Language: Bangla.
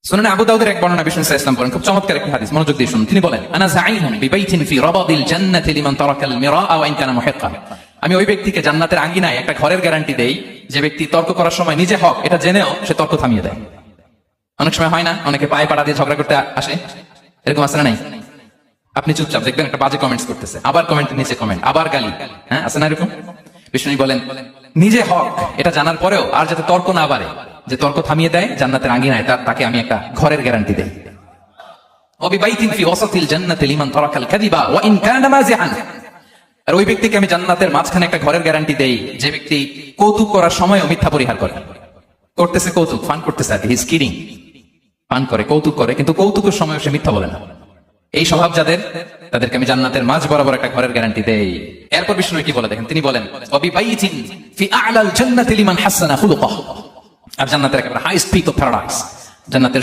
সুনানে আবু দাউদের এক বর্ণনা বিষ্ণু সাল্লাল্লাহু আলাইহি ওয়াসাল্লাম বলেন, খুব চমৎকার একটি হাদিস, মনোযোগ দিয়ে শুনুন। তিনি বলেন, আনা যাঈনুন বিবাইতিন ফি রাবাদিল জান্নাতি লিমান তারাকাল মিরাআ ওয়া ইন কানা মুহিক্কান। আমি ওই ব্যক্তিকে জান্নাতের আঙ্গিনায় একটা ঘরের গ্যারান্টি দেই যে ব্যক্তি তর্ক করার সময় নিজে হক এটা জেনেও সে তর্ক থামিয়ে দেয়। অনেক সময় হয় না, অনেকে পায়ে পাড়া দিয়ে ঝগড়া করতে আসে, এরকম আছে না নাই? আপনি চুপচাপ দেখবেন একটা বাজে কমেন্টস করতেছে, আবার কমেন্টের নিচে কমেন্ট, আবার গালি, হ্যাঁ আছে না এরকম? বিষ্ণু বলেন, নিজে হক এটা জানার পরেও আর যাতে তর্ক না বাড়ে, যে তর্ক থামিয়ে দেয় জান্নাতের আঙ্গিনায়, তাকে আমি একটা ঘরের গ্যারান্টি দেই। ওয়াবিবাইতিন ফি ওয়াসাতিল জান্নাতি লিমান তারাকাল কাযিবা ওয়া ইন কানা মাযিআন। আর ওই ব্যক্তিকে আমি জান্নাতের মাঝখানে একটা ঘরের গ্যারান্টি দেই যে ব্যক্তি কৌতুক করার সময়ও মিথ্যা পরিহার করে। করতেছে কৌতুক, ফান করতেছে আর কি, হিজ কিডিং, ফান করে, কৌতুক করে, কিন্তু কৌতুকের সময় সে মিথ্যা বলে না। এই স্বভাব যাদের, তাদেরকে আমি জান্নাতের মাঝ বরাবর একটা ঘরের গ্যারান্টি দেই। এরপর বিষ্ণু কি বলে দেখেন, তিনি বলেন, ওয়াবিবাইতিন ফি আ'লাল জান্নাতি লিমান হাসানা খুলুকাহু। আর জান্নাতের একেবারে হাইস্ট পিক অফ প্যারাডাইস, জান্নাতের